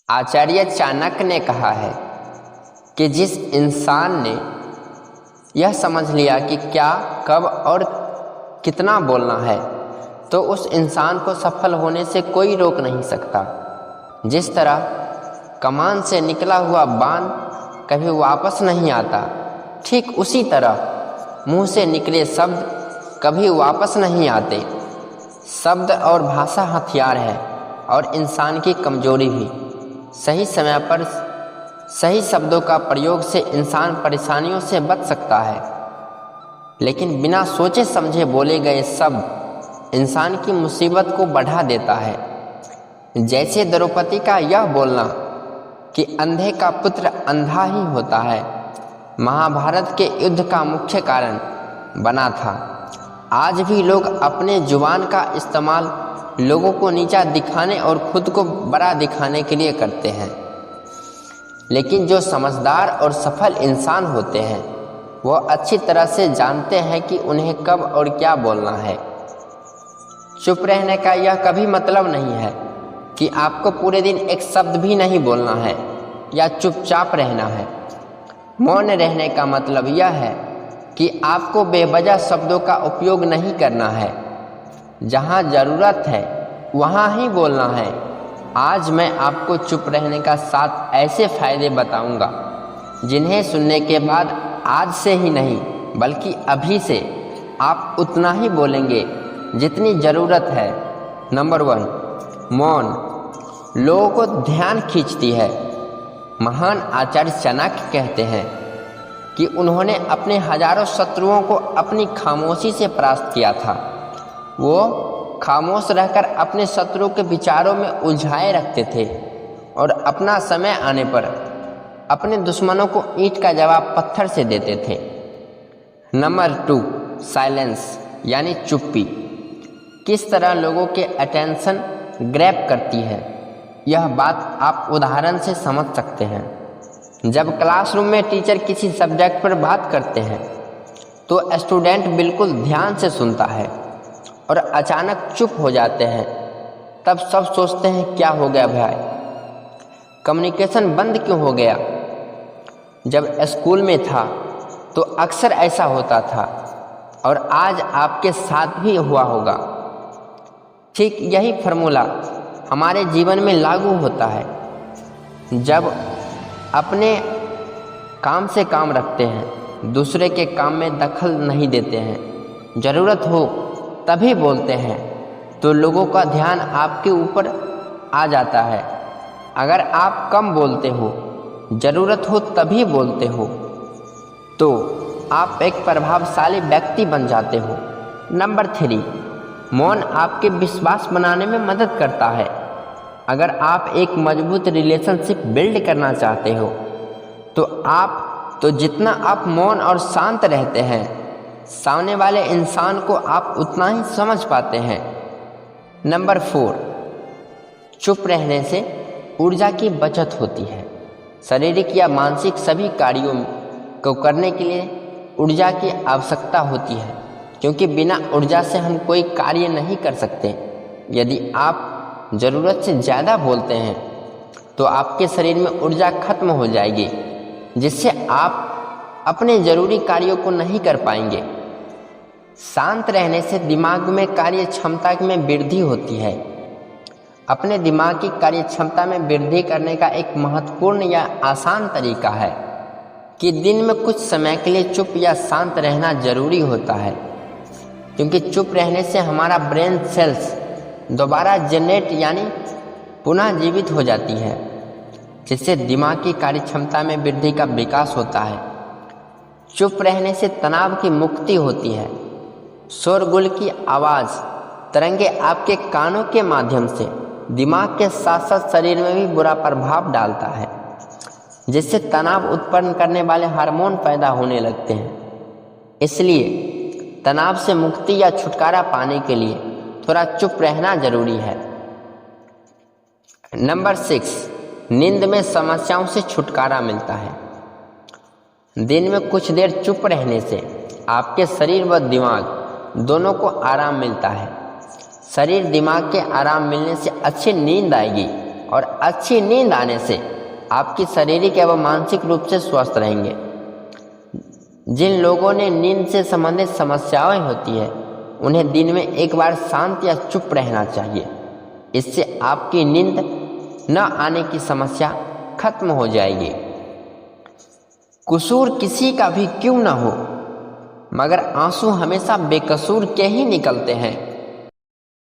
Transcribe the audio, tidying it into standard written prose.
आचार्य चाणक्य ने कहा है कि जिस इंसान ने यह समझ लिया कि क्या, कब और कितना बोलना है, तो उस इंसान को सफल होने से कोई रोक नहीं सकता। जिस तरह कमान से निकला हुआ बाण कभी वापस नहीं आता, ठीक उसी तरह मुंह से निकले शब्द कभी वापस नहीं आते। शब्द और भाषा हथियार है और इंसान की कमजोरी भी। सही समय पर सही शब्दों का प्रयोग से इंसान परेशानियों से बच सकता है, लेकिन बिना सोचे समझे बोले गए शब्द इंसान की मुसीबत को बढ़ा देता है। जैसे द्रौपदी का यह बोलना कि अंधे का पुत्र अंधा ही होता है, महाभारत के युद्ध का मुख्य कारण बना था। आज भी लोग अपने जुबान का इस्तेमाल लोगों को नीचा दिखाने और खुद को बड़ा दिखाने के लिए करते हैं, लेकिन जो समझदार और सफल इंसान होते हैं वह अच्छी तरह से जानते हैं कि उन्हें कब और क्या बोलना है। चुप रहने का यह कभी मतलब नहीं है कि आपको पूरे दिन एक शब्द भी नहीं बोलना है या चुपचाप रहना है। मौन रहने का मतलब यह है कि आपको बेवजह शब्दों का उपयोग नहीं करना है। जहाँ ज़रूरत है वहाँ ही बोलना है। आज मैं आपको चुप रहने का 7 ऐसे फ़ायदे बताऊंगा जिन्हें सुनने के बाद आज से ही नहीं बल्कि अभी से आप उतना ही बोलेंगे जितनी ज़रूरत है। नंबर 1, मौन लोगों को ध्यान खींचती है। महान आचार्य चाणक्य कहते हैं कि उन्होंने अपने हजारों शत्रुओं को अपनी खामोशी से परास्त किया था। वो खामोश रहकर अपने शत्रु के विचारों में उलझाए रखते थे और अपना समय आने पर अपने दुश्मनों को ईंट का जवाब पत्थर से देते थे। नंबर 2, साइलेंस यानी चुप्पी किस तरह लोगों के अटेंशन ग्रैब करती है, यह बात आप उदाहरण से समझ सकते हैं। जब क्लासरूम में टीचर किसी सब्जेक्ट पर बात करते हैं तो स्टूडेंट बिल्कुल ध्यान से सुनता है और अचानक चुप हो जाते हैं। तब सब सोचते हैं क्या हो गया भाई, कम्युनिकेशन बंद क्यों हो गया। जब स्कूल में था तो अक्सर ऐसा होता था और आज आपके साथ भी हुआ होगा। ठीक यही फार्मूला हमारे जीवन में लागू होता है। जब अपने काम से काम रखते हैं, दूसरे के काम में दखल नहीं देते हैं, ज़रूरत हो तभी बोलते हैं, तो लोगों का ध्यान आपके ऊपर आ जाता है। अगर आप कम बोलते हो, ज़रूरत हो तभी बोलते हो, तो आप एक प्रभावशाली व्यक्ति बन जाते हो। नंबर 3, मौन आपके विश्वास बनाने में मदद करता है। अगर आप एक मजबूत रिलेशनशिप बिल्ड करना चाहते हो तो जितना आप मौन और शांत रहते हैं, सामने वाले इंसान को आप उतना ही समझ पाते हैं। नंबर 4, चुप रहने से ऊर्जा की बचत होती है। शारीरिक या मानसिक सभी कार्यों को करने के लिए ऊर्जा की आवश्यकता होती है, क्योंकि बिना ऊर्जा से हम कोई कार्य नहीं कर सकते। यदि आप ज़रूरत से ज़्यादा बोलते हैं तो आपके शरीर में ऊर्जा खत्म हो जाएगी, जिससे आप अपने ज़रूरी कार्यों को नहीं कर पाएंगे। शांत रहने से दिमाग में कार्य क्षमता में वृद्धि होती है। अपने दिमाग की कार्य क्षमता में वृद्धि करने का एक महत्वपूर्ण या आसान तरीका है कि दिन में कुछ समय के लिए चुप या शांत रहना ज़रूरी होता है, क्योंकि चुप रहने से हमारा ब्रेन सेल्स दोबारा जनरेट यानी पुनः जीवित हो जाती है, जिससे दिमाग की कार्य क्षमता में वृद्धि का विकास होता है। चुप रहने से तनाव की मुक्ति होती है। शोरगुल की आवाज़ तरंगे आपके कानों के माध्यम से दिमाग के साथ साथ शरीर में भी बुरा प्रभाव डालता है, जिससे तनाव उत्पन्न करने वाले हार्मोन पैदा होने लगते हैं। इसलिए तनाव से मुक्ति या छुटकारा पाने के लिए थोड़ा चुप रहना जरूरी है। नंबर 6, नींद में समस्याओं से छुटकारा मिलता है। दिन में कुछ देर चुप रहने से आपके शरीर व दिमाग दोनों को आराम मिलता है। शरीर दिमाग के आराम मिलने से अच्छी नींद आएगी और अच्छी नींद आने से आपकी शारीरिक एवं मानसिक रूप से स्वस्थ रहेंगे। जिन लोगों ने नींद से संबंधित समस्याएं होती है उन्हें दिन में एक बार शांत या चुप रहना चाहिए। इससे आपकी नींद न आने की समस्या खत्म हो जाएगी। कसूर किसी का भी क्यों न हो, मगर आंसू हमेशा बेकसूर के ही निकलते हैं।